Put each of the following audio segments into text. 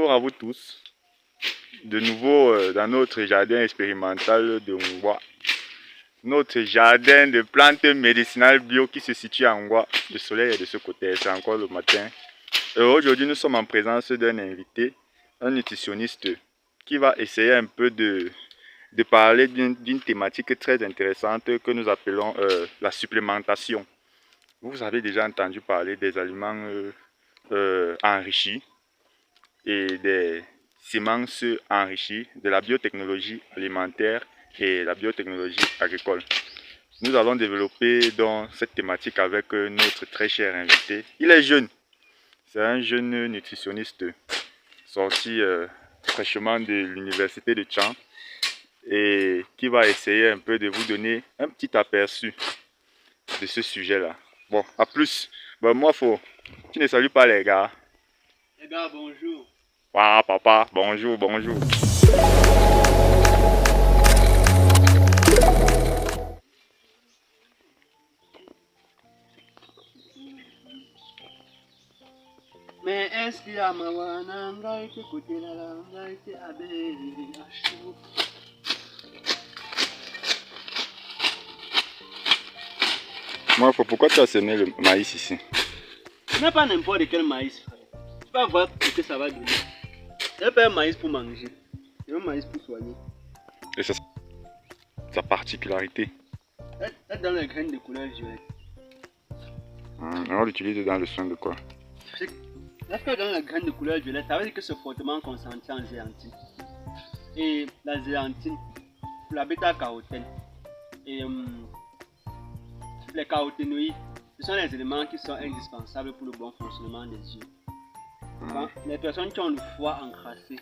Bonjour à vous tous, de nouveau dans notre jardin expérimental de Ngwa. Notre jardin de plantes médicinales bio qui se situe à Ngwa. Le soleil est de ce côté, c'est encore le matin. Aujourd'hui nous sommes en présence d'un invité, un nutritionniste qui va essayer un peu de parler d'une thématique très intéressante que nous appelons la supplémentation. Vous avez déjà entendu parler des aliments enrichis et des semences enrichies, de la biotechnologie alimentaire et la biotechnologie agricole. Nous allons développer donc cette thématique avec notre très cher invité. Il est jeune, c'est un jeune nutritionniste sorti fraîchement de l'université de Tchang et qui va essayer un peu de vous donner un petit aperçu de ce sujet-là. Bon, à plus. Bon, moi, tu ne salues pas les gars. Les gars, bonjour. Ah, papa, bonjour, bonjour. Mais est-ce qu'il y a Mawana, Ngaïti, côté là, Ngaïti, Abé, Achou. Moi, pourquoi tu as semé le maïs ici? Ce n'est pas n'importe quel maïs, frère. Tu vas voir ce que ça va donner. Ce n'est pas un maïs pour manger, c'est un maïs pour soigner. Et ça, sa particularité. C'est dans les graines de couleur violette. On l'utilise dans le soin de quoi? Lorsque dans les graines de couleur violette, ça veut dire que c'est fortement concentré en zéanthine. Et la zéanthine, la bêta-carotène et les caroténoïdes, ce sont les éléments qui sont indispensables pour le bon fonctionnement des yeux. Les personnes qui ont le foie encrassé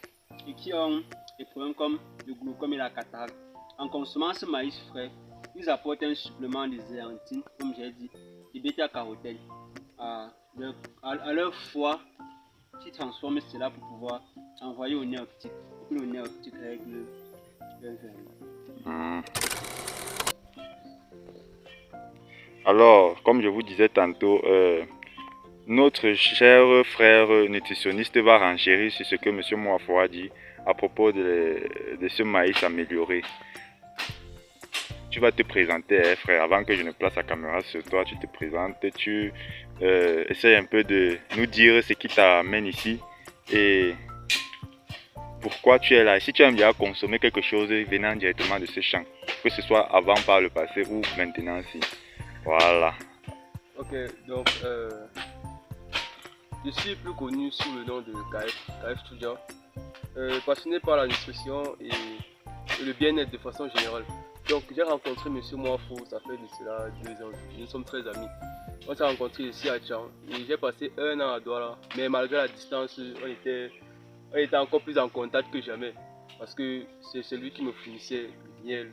et qui ont des problèmes comme le glaucome et la cataracte, en consommant ce maïs frais, ils apportent un supplément de zéanthine, comme j'ai dit, et bêta-carotène à leur foie qui transforme cela pour pouvoir envoyer au nerf optique, pour que le nerf optique règle leur veine. Alors, comme je vous disais tantôt, notre cher frère nutritionniste va renchérir sur ce que M. Mouafo a dit à propos de ce maïs amélioré. Tu vas te présenter, hein, frère, avant que je ne place la caméra sur toi, tu te présentes, tu essayes un peu de nous dire ce qui t'amène ici et pourquoi tu es là. Si tu aimes bien consommer quelque chose venant directement de ce champ, que ce soit avant, par le passé ou maintenant, si. Voilà. Ok, donc je suis plus connu sous le nom de KF Studio, passionné par la nutrition et le bien-être de façon générale. Donc j'ai rencontré M. Mouafo, ça fait de cela 2 ans, nous sommes très amis. On s'est rencontrés ici à Tchang et j'ai passé 1 an à Douala, mais malgré la distance, on était encore plus en contact que jamais parce que c'est celui qui me fournissait le miel,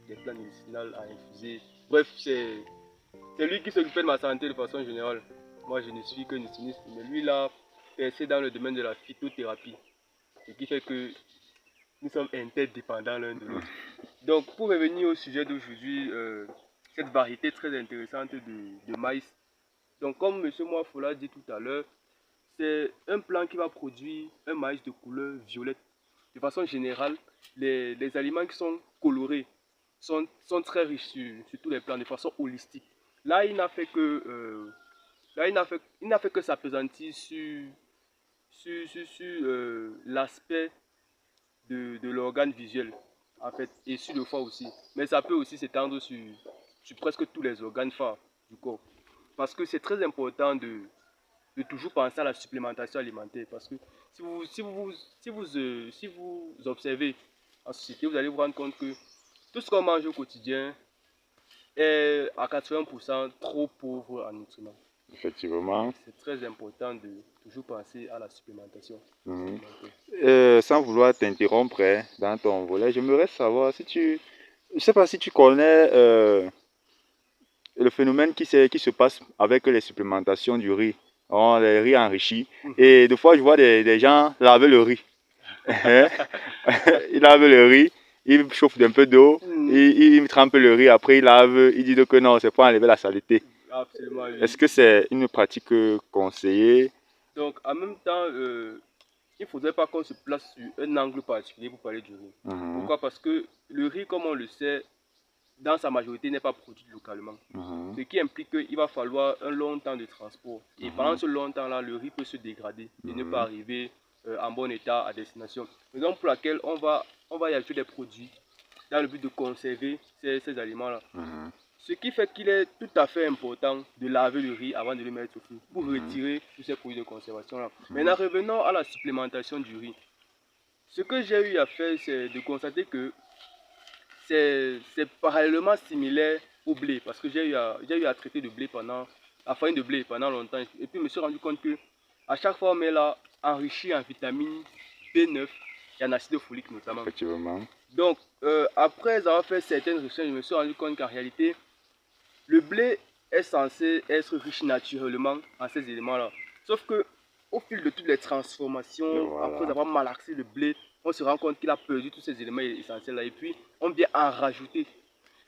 les plantes médicinales à infuser. Bref, c'est lui qui s'occupait de ma santé de façon générale. Moi, je ne suis que nutritionniste, mais lui, là, percé dans le domaine de la phytothérapie. Ce qui fait que nous sommes interdépendants l'un de l'autre. Donc, pour revenir au sujet d'aujourd'hui, cette variété très intéressante de maïs. Donc, comme M. Mouafo l'a dit tout à l'heure, c'est un plant qui va produire un maïs de couleur violette. De façon générale, les aliments qui sont colorés sont très riches sur tous les plans, de façon holistique. Là, il n'a fait que s'appesantir sur l'aspect de l'organe visuel, en fait, et sur le foie aussi. Mais ça peut aussi s'étendre sur presque tous les organes phares du corps. Parce que c'est très important de toujours penser à la supplémentation alimentaire. Parce que si vous observez en société, vous allez vous rendre compte que tout ce qu'on mange au quotidien est à 80% trop pauvre en nutriments. Effectivement. C'est très important de toujours penser à la supplémentation. Sans vouloir t'interrompre dans ton volet, j'aimerais savoir si je ne sais pas si tu connais le phénomène qui se passe avec les supplémentations du riz, les riz enrichis. Et des fois, je vois des gens laver le riz. Ils lavent le riz, ils chauffent un peu d'eau, ils trempent le riz, après ils lavent, ils disent que non, c'est pour enlever la saleté. Absolument, oui. Est-ce que c'est une pratique conseillée? Donc, en même temps, il ne faudrait pas qu'on se place sur un angle particulier pour parler du riz. Pourquoi? Parce que le riz, comme on le sait, dans sa majorité, n'est pas produit localement. Ce qui implique qu'il va falloir un long temps de transport. Et pendant ce long temps-là, le riz peut se dégrader et ne pas arriver en bon état à destination. Raison pour laquelle on va y ajouter des produits dans le but de conserver ces aliments-là. Ce qui fait qu'il est tout à fait important de laver le riz avant de le mettre au feu pour retirer tous ces produits de conservation-là. Maintenant, revenons à la supplémentation du riz. Ce que j'ai eu à faire, c'est de constater que c'est parallèlement similaire au blé, parce que j'ai eu à traiter de blé la farine de blé pendant longtemps, et puis je me suis rendu compte que à chaque fois on met là enrichi en vitamine B9 et en acide folique notamment. Effectivement. Donc après avoir fait certaines recherches, je me suis rendu compte qu'en réalité le blé est censé être riche naturellement en ces éléments-là. Sauf que au fil de toutes les transformations, après avoir malaxé le blé, on se rend compte qu'il a perdu tous ces éléments essentiels là, et puis on vient en rajouter.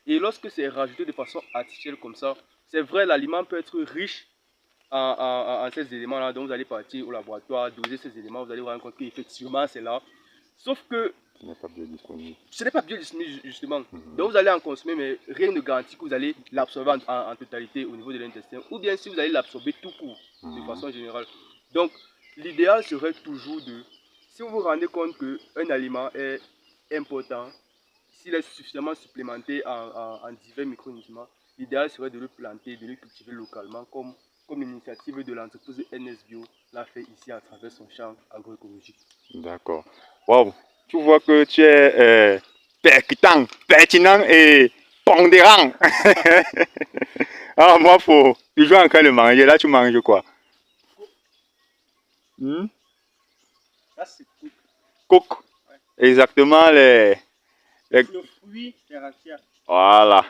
Et lorsque c'est rajouté de façon artificielle comme ça, c'est vrai, l'aliment peut être riche en ces éléments là, donc vous allez partir au laboratoire, doser ces éléments, vous allez vous rendre compte qu'effectivement c'est là. Sauf que ce n'est pas biodisponible. Ce n'est pas biodisponible justement. Donc vous allez en consommer, mais rien ne garantit que vous allez l'absorber en totalité au niveau de l'intestin, ou bien si vous allez l'absorber tout court, de façon générale. Donc l'idéal serait toujours de, si vous vous rendez compte qu'un aliment est important, s'il est suffisamment supplémenté en divers micro-nutriments, l'idéal serait de le planter, de le cultiver localement, comme l'initiative de l'entreprise NS Bio l'a fait ici à travers son champ agroécologique. D'accord. Waouh, tu vois que tu es percutant, pertinent et pondérant. Ah, moi, faut toujours en train de manger. Là, tu manges quoi? Ça, c'est cook. Cook. Ouais. Exactement, le fruit des raffias. Voilà.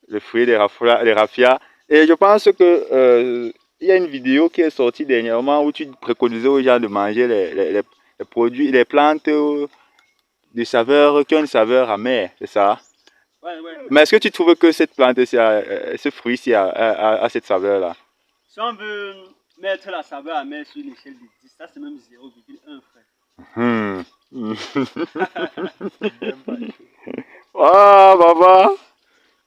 Le fruit des raffias. Et je pense que il y a une vidéo qui est sortie dernièrement où tu préconisais aux gens de manger les produits, les plantes de saveur, qui ont une saveur amère, c'est ça? Ouais. Mais est-ce que tu trouves que cette plante, ce fruit-ci a cette saveur-là? Si on veut mettre la saveur amère sur une échelle de 10, ça c'est même 0,1 frère. Ah, baba!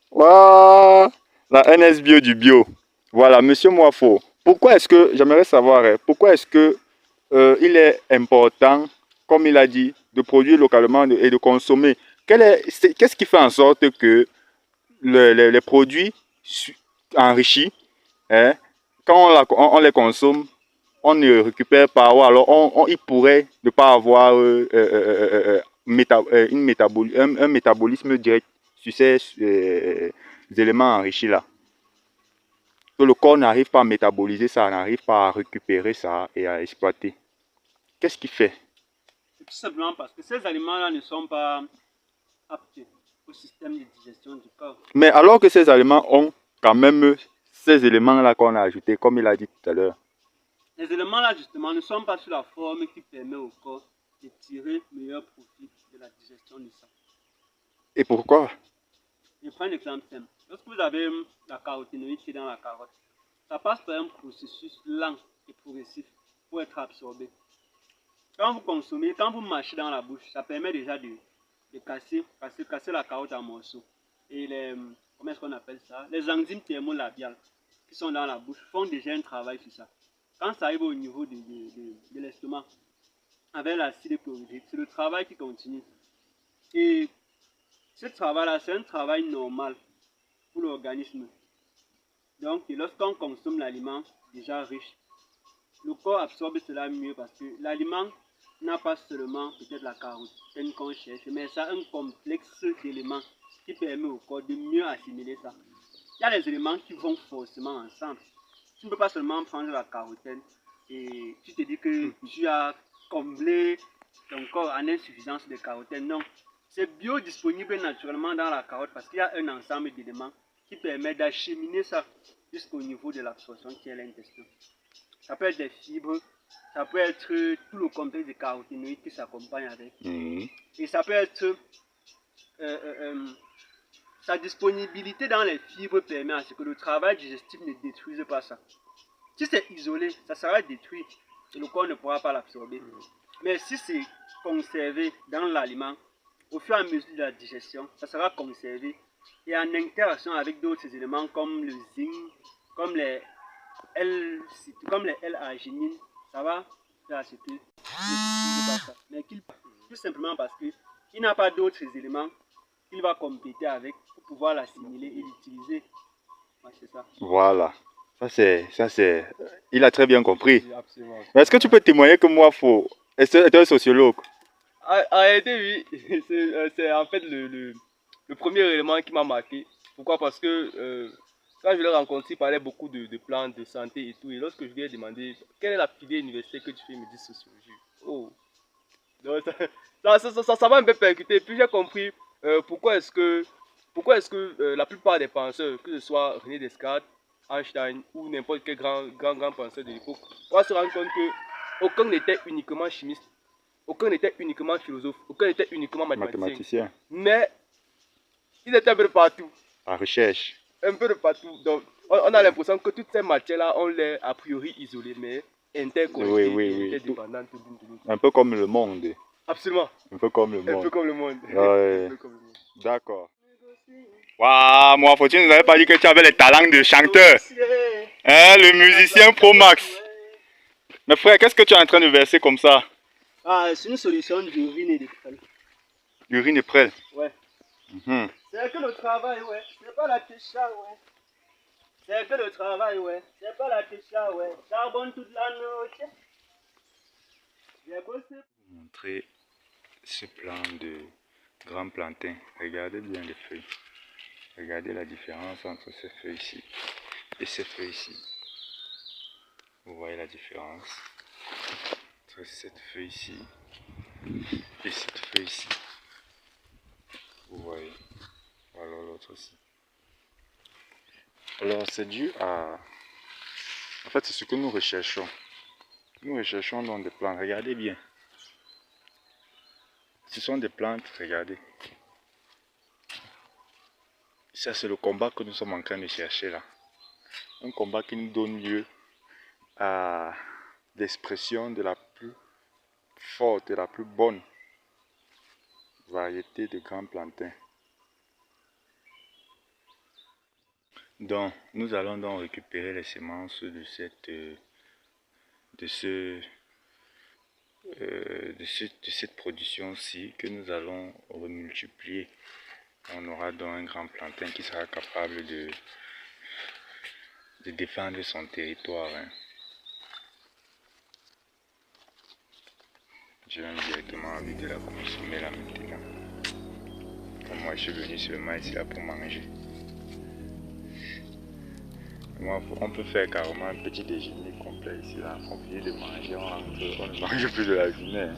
Waouh! La NS Bio du bio. Voilà, monsieur Moifo. Pourquoi est-ce que, j'aimerais savoir, pourquoi est-ce que il est important, comme il a dit, de produire localement et de consommer? Qu'est-ce qui fait en sorte que les produits enrichis, hein, quand on les consomme, on ne récupère pas, ou alors il pourrait ne pas avoir un métabolisme direct sur ces éléments enrichis là. Que le corps n'arrive pas à métaboliser ça, n'arrive pas à récupérer ça et à exploiter. Qu'est-ce qui fait? C'est tout simplement parce que ces aliments-là ne sont pas aptes au système de digestion du corps. Mais alors que ces aliments ont quand même ces éléments-là qu'on a ajoutés, comme il a dit tout à l'heure. Les éléments-là, justement, ne sont pas sous la forme qui permet au corps de tirer meilleur profit de la digestion du sang. Et pourquoi? Je prends un exemple simple. Lorsque vous avez la caroténoïde qui est dans la carotte, ça passe par un processus lent et progressif pour être absorbé. Quand vous consommez, quand vous mâchez dans la bouche, ça permet déjà de casser la carotte en morceaux. Et comment est-ce qu'on appelle ça? Les enzymes thermolabiales qui sont dans la bouche font déjà un travail sur ça. Quand ça arrive au niveau de l'estomac, avec l'acide chlorhydrique, c'est le travail qui continue. Et ce travail-là, c'est un travail normal pour l'organisme. Donc, lorsqu'on consomme l'aliment déjà riche, le corps absorbe cela mieux parce que l'aliment n'a pas seulement peut-être la carotène qu'on cherche, mais ça a un complexe d'éléments qui permet au corps de mieux assimiler ça. Il y a des éléments qui vont forcément ensemble. Tu ne peux pas seulement prendre la carotène et tu te dis que tu as comblé ton corps en insuffisance de carotène. Non, c'est biodisponible naturellement dans la carotte parce qu'il y a un ensemble d'éléments qui permet d'acheminer ça jusqu'au niveau de l'absorption qui est l'intestin. Ça peut être des fibres, ça peut être tout le complexe de caroténoïdes qui s'accompagne avec. Et ça peut être sa disponibilité dans les fibres permet à ce que le travail digestif ne détruise pas ça. Si c'est isolé, ça sera détruit. et le corps ne pourra pas l'absorber. Mais si c'est conservé dans l'aliment, au fur et à mesure de la digestion, ça sera conservé et en interaction avec d'autres éléments comme le zinc, comme les L-arginine, ça va faire à ce que pas ça. Mais tout simplement parce qu'il n'a pas d'autres éléments qu'il va compléter avec pour pouvoir l'assimiler et l'utiliser. Ouais, c'est ça. Voilà. Ça c'est. Il a très bien compris. Oui, absolument. Mais est-ce que tu peux témoigner que moi, Faux, est un sociologue? En réalité, oui, c'est en fait le premier élément qui m'a marqué. Pourquoi? Parce que quand je l'ai rencontré, il parlait beaucoup de plans de santé et tout. Et lorsque je lui ai demandé quelle est la filière universitaire que tu fais, il me dit sociologie. Oh, donc, ça m'a un peu percuté. Puis j'ai compris pourquoi est-ce que la plupart des penseurs, que ce soit René Descartes, Einstein ou n'importe quel grand penseur de l'époque, on va se rendre compte que aucun n'était uniquement chimiste, aucun n'était uniquement philosophe, aucun n'était uniquement mathématicien. Mais ils étaient un peu de partout. La recherche. Un peu de partout. Donc on a l'impression que toutes ces matières-là, on les a priori isolées, mais interconnectées et interdépendantes l'une de l'autre. Un peu comme le monde. Absolument. Un peu comme le monde. Un peu comme le monde. Ouais. D'accord. Waouh, moi, faut-tu nous avais pas dit que tu avais les talents de chanteur? Hein, le musicien Pro Max. Mais frère, qu'est-ce que tu es en train de verser comme ça? Ah, c'est une solution d'urine et de prêle. Urine et prêle? Ouais. Mhm. C'est que le travail, ouais. C'est pas la técha, ouais. C'est que le travail, ouais. C'est pas la técha, ouais. Charbonne toute la noche. J'ai bossé. Montrer ce plan de grand plantain. Regardez bien les feuilles. Regardez la différence entre ces feuilles ici et ces feuilles ici. Vous voyez la différence entre cette feuille ici et cette feuille ici. Vous voyez. Voilà l'autre aussi. Alors c'est dû à... En fait c'est ce que nous recherchons. Nous recherchons dans des plantes. Regardez bien. Ce sont des plantes, regardez. Ça c'est le combat que nous sommes en train de chercher là. Un combat qui nous donne lieu à l'expression de la plus forte et la plus bonne variété de grands plantains. Donc, nous allons donc récupérer les semences de cette production-ci que nous allons remultiplier. On aura donc un grand plantain qui sera capable de défendre son territoire. Hein. Je vais directement envie de la consommer là maintenant. Comme moi je suis venu seulement ici là pour manger. Moi, on peut faire carrément un petit déjeuner complet ici là. On finit de manger, on ne mange plus de la journée. Hein.